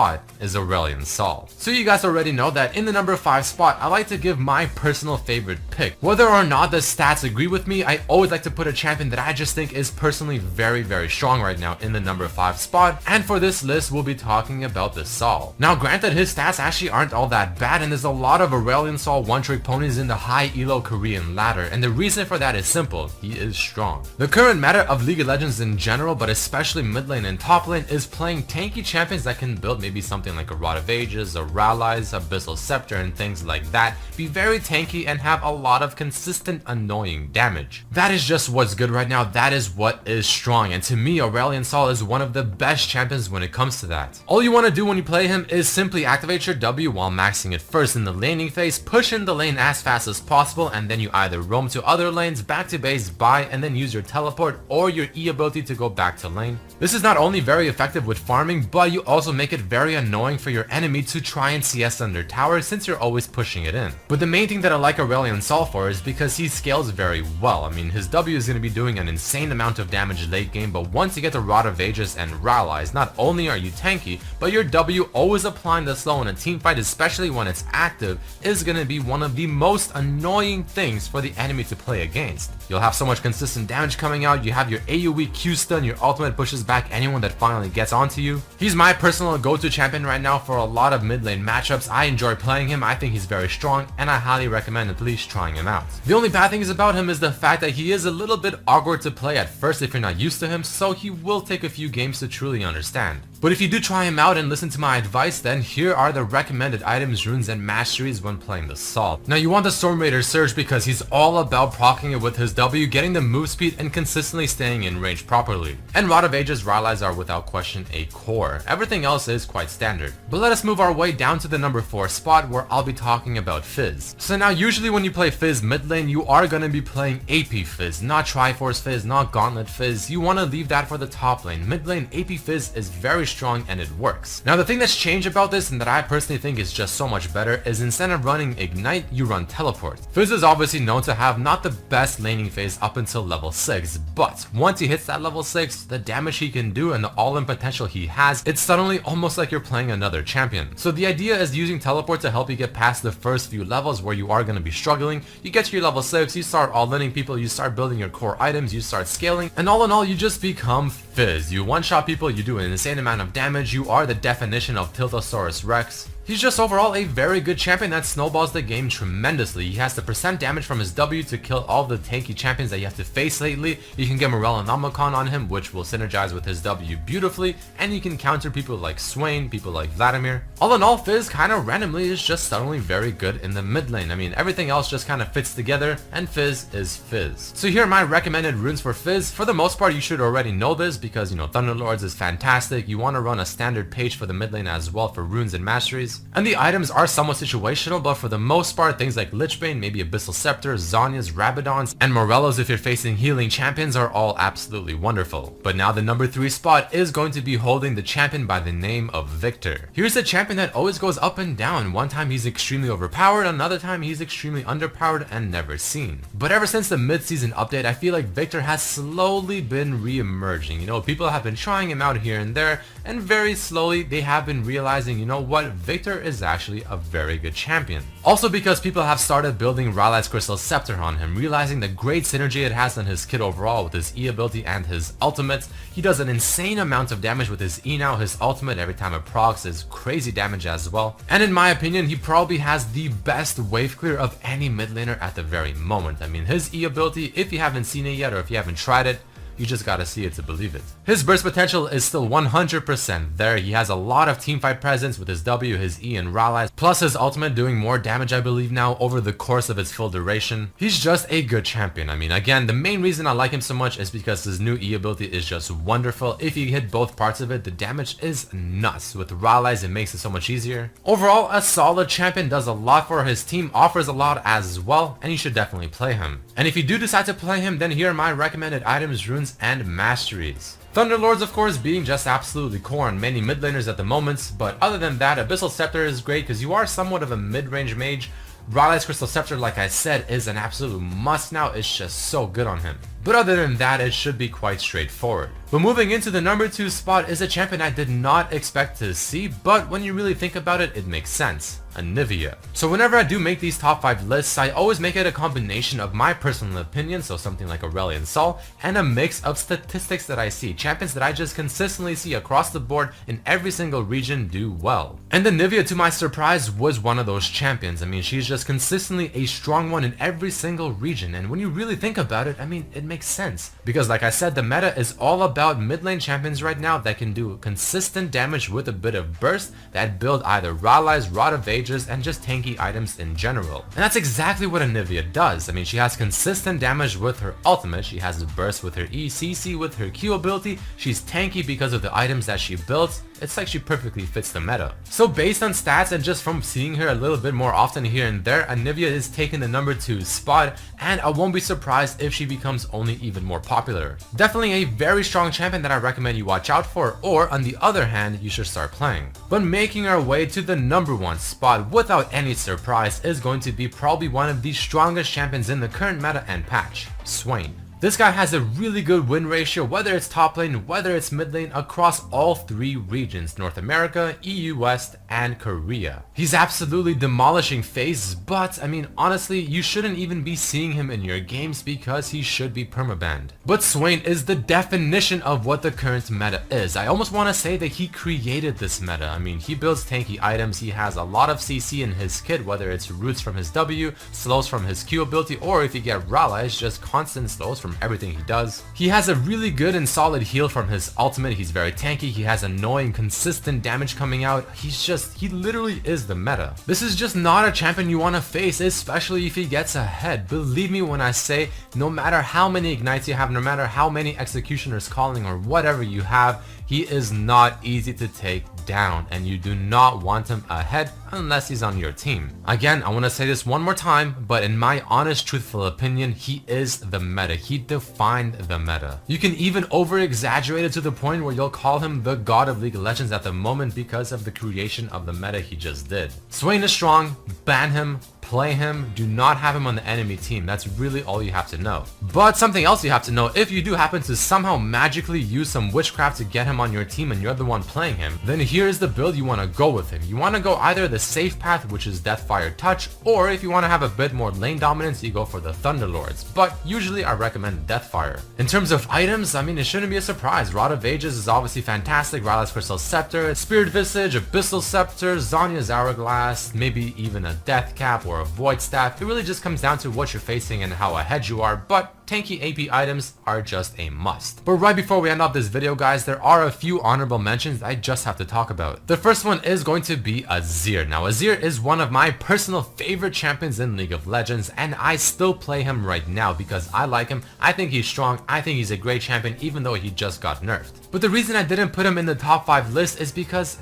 spot is Aurelion Sol. So you guys already know that in the number 5 spot, I like to give my personal favorite pick. Whether or not the stats agree with me, I always like to put a champion that I just think is personally very strong right now in the number 5 spot, and for this list we'll be talking about the Sol. Now granted, his stats actually aren't all that bad, and there's a lot of Aurelion Sol one-trick ponies in the high elo Korean ladder, and the reason for that is simple: he is strong. The current meta of League of Legends in general, but especially mid lane and top lane, is playing tanky champions that can build maybe something like a Rod of Ages, a Rallies, Abyssal Scepter, and things like that, be very tanky and have a lot of consistent annoying damage. That is just what's good right now, that is what is strong, and to me Aurelion Sol is one of the best champions when it comes to that. All you want to do when you play him is simply activate your W while maxing it first in the laning phase, push in the lane as fast as possible, and then you either roam to other lanes, back to base, buy, and then use your teleport or your E ability to go back to lane. This is not only very effective with farming, but you also make it very annoying for your enemy to try and CS under tower since you're always pushing it in. But the main thing that I like Aurelion Sol for is because he scales very well. I mean, his W is going to be doing an insane amount of damage late game, but once you get the Rod of Ages and Rallies, not only are you tanky, but your W always applying the slow in a team fight, especially when it's active, is going to be one of the most annoying things for the enemy to play against. You'll have so much consistent damage coming out, you have your AoE Q stun, your ultimate pushes back anyone that finally gets onto you. He's my personal go-to champion right now for a lot of mid lane matchups. I enjoy playing him, I think he's very strong, and I highly recommend at least trying him out. The only bad thing is about him is the fact that he is a little bit awkward to play at first if you're not used to him, so he will take a few games to truly understand. But if you do try him out and listen to my advice, then here are the recommended items, runes, and masteries when playing the Sol. Now you want the Storm Raider Surge because he's all about proccing it with his W, getting the move speed, and consistently staying in range properly. And Rod of Ages Rallies are without question a core. Everything else is quite standard. But let us move our way down to the number 4 spot where I'll be talking about Fizz. So now usually when you play Fizz mid lane, you are going to be playing AP Fizz, not Triforce Fizz, not Gauntlet Fizz. You want to leave that for the top lane. Mid lane AP Fizz is very strong and it works. Now the thing that's changed about this and that I personally think is just so much better is instead of running Ignite, you run Teleport. Fizz is obviously known to have not the best laning phase up until level 6, but once he hits that level 6, the damage he can do and the all-in potential he has, it's suddenly almost like you're playing another champion. So the idea is using Teleport to help you get past the first few levels where you are going to be struggling. You get to your level 6, you start all-inning people, you start building your core items, you start scaling, and all in all you just become Fizz. You one-shot people, you do an insane amount of damage, you are the definition of Tiltosaurus Rex. He's just overall a very good champion that snowballs the game tremendously. He has the percent damage from his W to kill all the tanky champions that you have to face lately. You can get Morel and Omicron on him, which will synergize with his W beautifully, and you can counter people like Swain, people like Vladimir. All in all, Fizz kind of randomly is just suddenly very good in the mid lane. I mean, everything else just kind of fits together, and Fizz is Fizz. So here are my recommended runes for Fizz. For the most part, you should already know this because, you know, Thunderlords is fantastic. You want to run a standard page for the mid lane as well for runes and masteries. And the items are somewhat situational, but for the most part, things like Lichbane, maybe Abyssal Scepter, Zhonya's, Rabadons, and Morellos if you're facing healing champions are all absolutely wonderful. But now the number 3 spot is going to be holding the champion by the name of Victor. Here's a champion that always goes up and down. One time he's extremely overpowered, another time he's extremely underpowered and never seen. But ever since the mid-season update, I feel like Victor has slowly been re-emerging. You know, people have been trying him out here and there, and very slowly they have been realizing, you know what, Victor is actually a very good champion. Also because people have started building Ralli's Crystal Scepter on him, realizing the great synergy it has on his kit overall with his E ability and his ultimates. He does an insane amount of damage with his E now, his ultimate every time it procs is crazy damage as well. And in my opinion, he probably has the best wave clear of any mid laner at the very moment. I mean, his E ability, if you haven't seen it yet or if you haven't tried it, you just gotta see it to believe it. His burst potential is still 100% there. He has a lot of teamfight presence with his W, his E, and Rallies, plus his ultimate doing more damage I believe now over the course of its full duration. He's just a good champion. I mean, again, the main reason I like him so much is because his new E ability is just wonderful. If you hit both parts of it, the damage is nuts. With Rallies, it makes it so much easier. Overall, a solid champion, does a lot for his team, offers a lot as well, and you should definitely play him. And if you do decide to play him, then here are my recommended items, runes, and masteries. Thunderlords of course being just absolutely core on many mid laners at the moment, but other than that, Abyssal Scepter is great because you are somewhat of a mid-range mage. Ralli's Crystal Scepter, like I said, is an absolute must now. It's just so good on him. But other than that, it should be quite straightforward. But moving into the number 2 spot is a champion I did not expect to see, but when you really think about it, it makes sense. Anivia. So whenever I do make these top 5 lists, I always make it a combination of my personal opinion, so something like Aurelion Sol, and a mix of statistics that I see, champions that I just consistently see across the board in every single region do well. And Anivia, to my surprise, was one of those champions. I mean, she's just consistently a strong one in every single region, and when you really think about it, I mean, it makes sense. Because like I said, the meta is all about mid lane champions right now that can do consistent damage with a bit of burst, that build either Rallies, Rod of Ages, and just tanky items in general. And that's exactly what Anivia does. I mean, she has consistent damage with her ultimate, she has burst with her E, CC with her Q ability, she's tanky because of the items that she builds. It's like she perfectly fits the meta. So based on stats and just from seeing her a little bit more often here and there, Anivia is taking the number 2 spot, and I won't be surprised if she becomes only even more popular. Definitely a very strong champion that I recommend you watch out for, or on the other hand, you should start playing. But making our way to the number 1 spot without any surprise is going to be probably one of the strongest champions in the current meta and patch, Swain. This guy has a really good win ratio, whether it's top lane, whether it's mid lane, across all 3 regions, North America, EU West, and Korea. He's absolutely demolishing FaZe, but I mean, honestly, you shouldn't even be seeing him in your games because he should be permabanned. But Swain is the definition of what the current meta is. I almost want to say that he created this meta. I mean, he builds tanky items, he has a lot of CC in his kit, whether it's roots from his W, slows from his Q ability, or if you get Rallies, just constant slows from everything he does. He has a really good and solid heal from his ultimate, he's very tanky, he has annoying consistent damage coming out, he literally is the meta. This is just not a champion you want to face, especially if he gets ahead. Believe me when I say, no matter how many ignites you have, no matter how many executioners calling or whatever you have, he is not easy to take down, and you do not want him ahead unless he's on your team. Again, I want to say this one more time, but in my honest, truthful opinion, he is the meta. He defined the meta. You can even over-exaggerate it to the point where you'll call him the god of League of Legends at the moment because of the creation of the meta he just did. Swain is strong, ban him, play him, do not have him on the enemy team. That's really all you have to know. But something else you have to know, if you do happen to somehow magically use some witchcraft to get him on your team and you're the one playing him, then here's the build you want to go with him. You want to go either the safe path, which is Deathfire Touch, or if you want to have a bit more lane dominance, you go for the Thunderlords. But usually I recommend Deathfire. In terms of items, I mean, it shouldn't be a surprise. Rod of Ages is obviously fantastic, Rallies Crystal Scepter, Spirit Visage, Abyssal Scepter, Zhonya's Hourglass, maybe even a Death Cap or a Void Staff. It really just comes down to what you're facing and how ahead you are, but tanky AP items are just a must. But right before we end off this video, guys, there are a few honorable mentions I just have to talk about. The first one is going to be Azir. Now, Azir is one of my personal favorite champions in League of Legends, and I still play him right now because I like him. I think he's strong. I think he's a great champion, even though he just got nerfed. But the reason I didn't put him in the top 5 list is because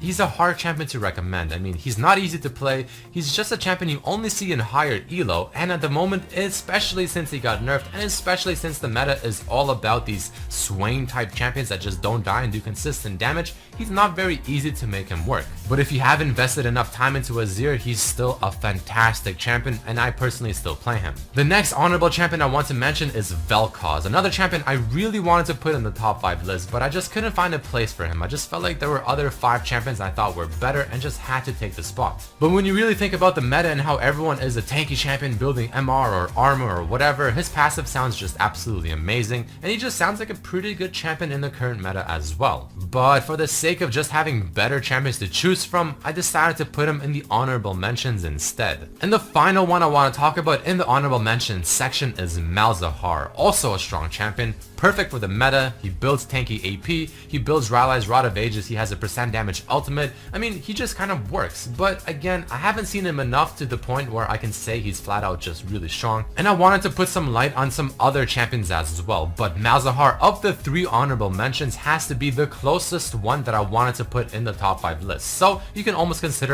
he's a hard champion to recommend. I mean, he's not easy to play. He's just a champion you only see in higher elo, and at the moment, especially since he got nerfed, and especially since the meta is all about these Swain type champions that just don't die and do consistent damage, he's not very easy to make him work. But if you have invested enough time into Azir, he's still a fantastic champion, and I personally still play him. The next honorable champion I want to mention is Vel'Koz, another champion I really wanted to put in the top 5 list, but I just couldn't find a place for him. I just felt like there were other 5 champions I thought were better and just had to take the spot. But when you really think about the meta and how everyone is a tanky champion building MR or armor or whatever, his passive sounds just absolutely amazing, and he just sounds like a pretty good champion in the current meta as well. But for the sake of just having better champions to choose from, I decided to put him in the honorable mentions instead. And the final one I want to talk about in the honorable mentions section is Malzahar, also a strong champion, perfect for the meta. He builds tanky AP, he builds Rallies, Rod of Ages, he has a % damage ultimate. I mean, he just kind of works, but again, I haven't seen him enough to the point where I can say he's flat out just really strong, and I wanted to put some light on some other champions as well. But Malzahar, of the 3 honorable mentions, has to be the closest one that I wanted to put in the top 5 list, so you can almost consider him